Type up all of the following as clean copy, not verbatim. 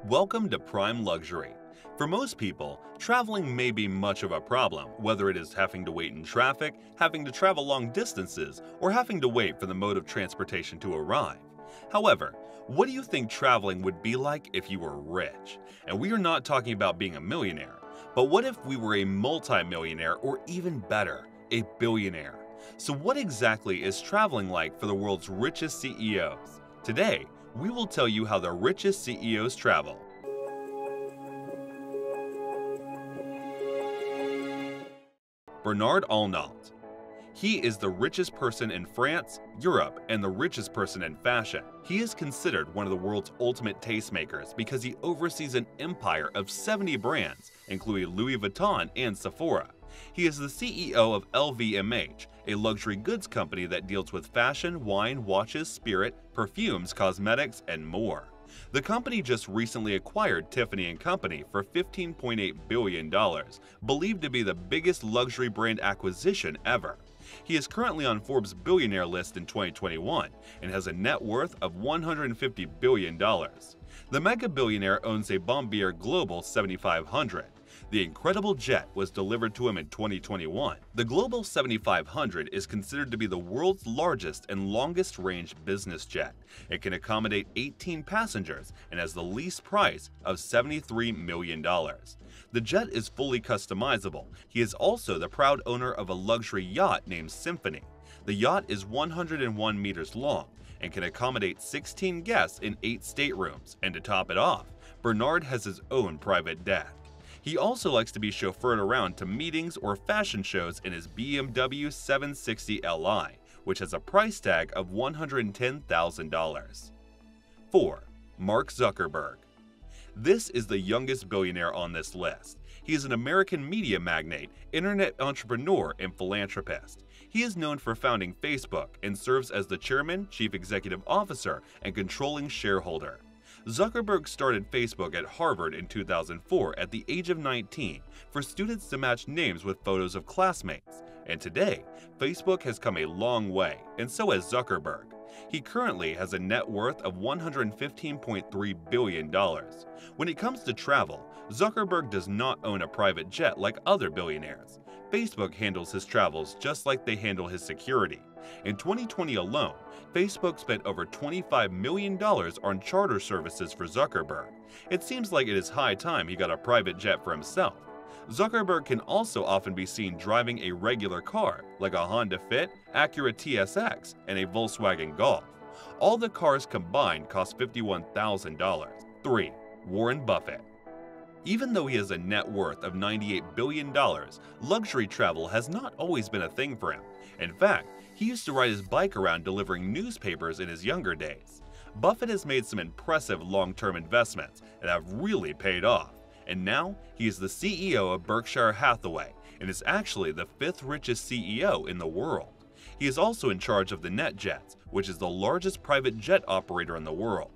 Welcome to Prime Luxury. For most people, traveling may be much of a problem, whether it is having to wait in traffic, having to travel long distances, or having to wait for the mode of transportation to arrive. However, what do you think traveling would be like if you were rich? And we are not talking about being a millionaire, but what if we were a multi-millionaire or even better, a billionaire? So what exactly is traveling like for the world's richest CEOs? Today, we will tell you how the richest CEOs travel. Bernard Arnault. He is the richest person in France, Europe, and the richest person in fashion. He is considered one of the world's ultimate tastemakers because he oversees an empire of 70 brands, including Louis Vuitton and Sephora. He is the CEO of LVMH, a luxury goods company that deals with fashion, wine, watches, spirit, perfumes, cosmetics, and more. The company just recently acquired Tiffany & Company for $15.8 billion, believed to be the biggest luxury brand acquisition ever. He is currently on Forbes' billionaire list in 2021 and has a net worth of $150 billion. The mega billionaire owns a Bombardier Global 7500. The incredible jet was delivered to him in 2021. The Global 7500 is considered to be the world's largest and longest-range business jet. It can accommodate 18 passengers and has the lease price of $73 million. The jet is fully customizable. He is also the proud owner of a luxury yacht named Symphony. The yacht is 101 meters long and can accommodate 16 guests in 8 staterooms, and to top it off, Bernard has his own private deck. He also likes to be chauffeured around to meetings or fashion shows in his BMW 760 Li, which has a price tag of $110,000. 4. Mark Zuckerberg. This is the youngest billionaire on this list. He is an American media magnate, internet entrepreneur, and philanthropist. He is known for founding Facebook and serves as the chairman, chief executive officer, and controlling shareholder. Zuckerberg started Facebook at Harvard in 2004 at the age of 19 for students to match names with photos of classmates. And today, Facebook has come a long way, and so has Zuckerberg. He currently has a net worth of $115.3 billion. When it comes to travel, Zuckerberg does not own a private jet like other billionaires. Facebook handles his travels just like they handle his security. In 2020 alone, Facebook spent over $25 million on charter services for Zuckerberg. It seems like it is high time he got a private jet for himself. Zuckerberg can also often be seen driving a regular car, like a Honda Fit, Acura TSX, and a Volkswagen Golf. All the cars combined cost $51,000. 3. Warren Buffett. Even though he has a net worth of $98 billion, luxury travel has not always been a thing for him. In fact, he used to ride his bike around delivering newspapers in his younger days. Buffett has made some impressive long-term investments that have really paid off, and now he is the CEO of Berkshire Hathaway and is actually the 5th richest CEO in the world. He is also in charge of the NetJets, which is the largest private jet operator in the world.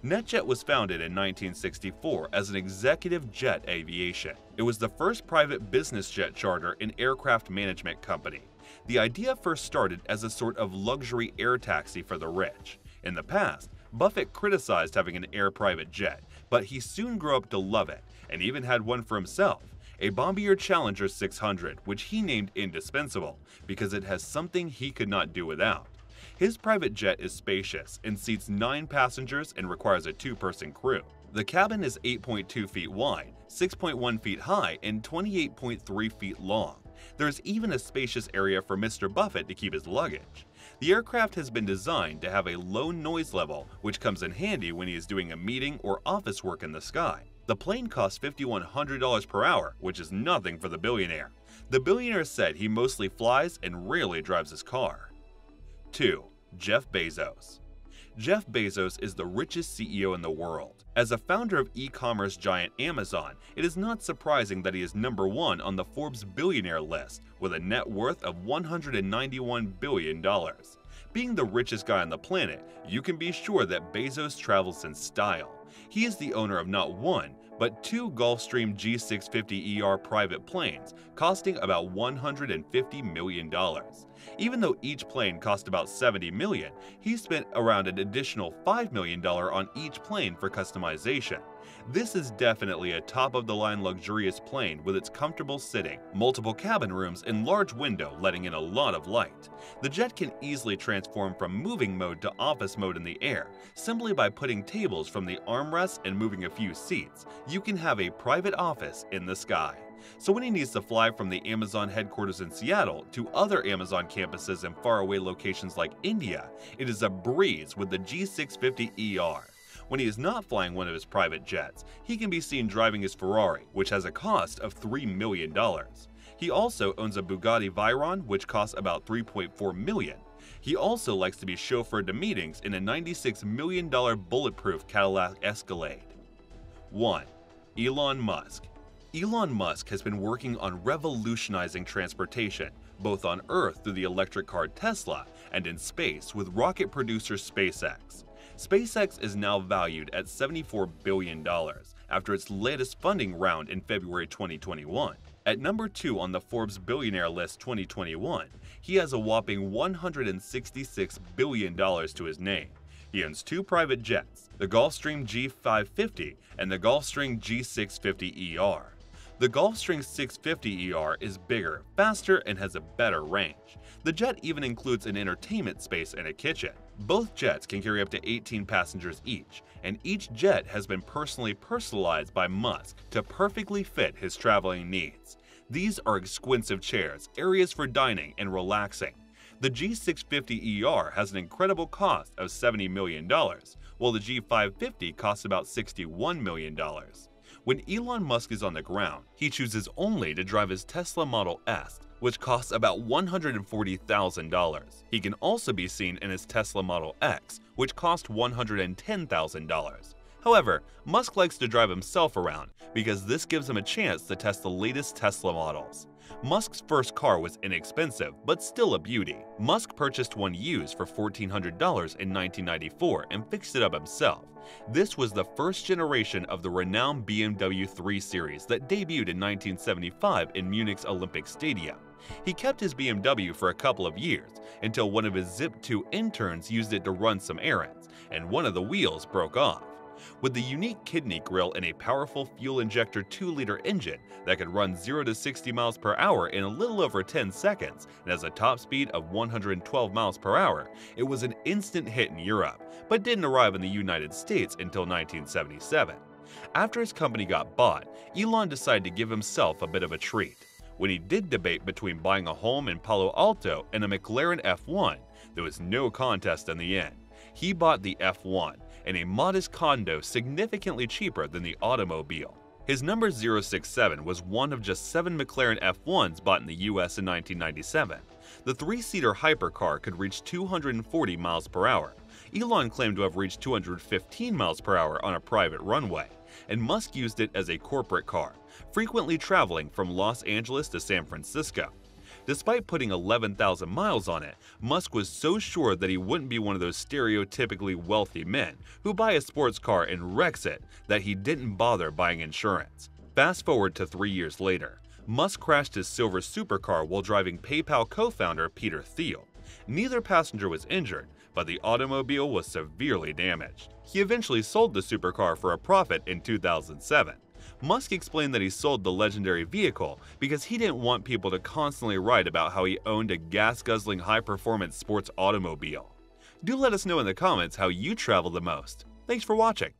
NetJet was founded in 1964 as an executive jet aviation. It was the first private business jet charter and aircraft management company. The idea first started as a sort of luxury air taxi for the rich. In the past, Buffett criticized having an air private jet, but he soon grew up to love it and even had one for himself, a Bombardier Challenger 600, which he named indispensable because it has something he could not do without. His private jet is spacious and seats 9 passengers and requires a 2-person crew. The cabin is 8.2 feet wide, 6.1 feet high, and 28.3 feet long. There is even a spacious area for Mr. Buffett to keep his luggage. The aircraft has been designed to have a low noise level, which comes in handy when he is doing a meeting or office work in the sky. The plane costs $5,100 per hour, which is nothing for the billionaire. The billionaire said he mostly flies and rarely drives his car. 2. Jeff Bezos. Jeff Bezos is the richest CEO in the world. As a founder of e-commerce giant Amazon, it is not surprising that he is number 1 on the Forbes billionaire list with a net worth of $191 billion. Being the richest guy on the planet, you can be sure that Bezos travels in style. He is the owner of not 1, but 2 Gulfstream G650ER private planes costing about $150 million. Even though each plane cost about $70 million, he spent around an additional $5 million on each plane for customization. This is definitely a top-of-the-line luxurious plane with its comfortable sitting, multiple cabin rooms, and large window letting in a lot of light. The jet can easily transform from moving mode to office mode in the air. Simply by putting tables from the armrests and moving a few seats, you can have a private office in the sky. So when he needs to fly from the Amazon headquarters in Seattle to other Amazon campuses in faraway locations like India, it is a breeze with the G650ER. When he is not flying one of his private jets, he can be seen driving his Ferrari, which has a cost of $3 million. He also owns a Bugatti Veyron, which costs about $3.4 million. He also likes to be chauffeured to meetings in a $96 million bulletproof Cadillac Escalade. 1. Elon Musk. Elon Musk has been working on revolutionizing transportation, both on Earth through the electric car Tesla and in space with rocket producer SpaceX. SpaceX is now valued at $74 billion after its latest funding round in February 2021. At number 2 on the Forbes Billionaire list 2021, he has a whopping $166 billion to his name. He owns 2 private jets, the Gulfstream G550 and the Gulfstream G650ER. The Gulfstream 650ER is bigger, faster, and has a better range. The jet even includes an entertainment space and a kitchen. Both jets can carry up to 18 passengers each, and each jet has been personalized by Musk to perfectly fit his traveling needs. These are exquisite chairs, areas for dining and relaxing. The G650ER has an incredible cost of $70 million, while the G550 costs about $61 million. When Elon Musk is on the ground, he chooses only to drive his Tesla Model S, which costs about $140,000. He can also be seen in his Tesla Model X, which costs $110,000. However, Musk likes to drive himself around because this gives him a chance to test the latest Tesla models. Musk's first car was inexpensive, but still a beauty. Musk purchased one used for $1,400 in 1994 and fixed it up himself. This was the first generation of the renowned BMW 3 Series that debuted in 1975 in Munich's Olympic Stadium. He kept his BMW for a couple of years until one of his Zip2 interns used it to run some errands, and one of the wheels broke off. With the unique kidney grille and a powerful fuel injector 2-liter engine that could run 0 to 60 miles per hour in a little over 10 seconds and has a top speed of 112 miles per hour, it was an instant hit in Europe, but didn't arrive in the United States until 1977. After his company got bought, Elon decided to give himself a bit of a treat. When he did debate between buying a home in Palo Alto and a McLaren F1, there was no contest in the end. He bought the F1, and a modest condo significantly cheaper than the automobile. His number 067 was one of just 7 McLaren F1s bought in the US in 1997. The 3-seater hypercar could reach 240 miles per hour. Elon claimed to have reached 215 miles per hour on a private runway, and Musk used it as a corporate car, frequently traveling from Los Angeles to San Francisco. Despite putting 11,000 miles on it, Musk was so sure that he wouldn't be one of those stereotypically wealthy men who buy a sports car and wrecks it that he didn't bother buying insurance. Fast forward to 3 years later, Musk crashed his silver supercar while driving PayPal co-founder Peter Thiel. Neither passenger was injured, but the automobile was severely damaged. He eventually sold the supercar for a profit in 2007. Musk explained that he sold the legendary vehicle because he didn't want people to constantly write about how he owned a gas-guzzling high-performance sports automobile. Do let us know in the comments how you travel the most. Thanks for watching.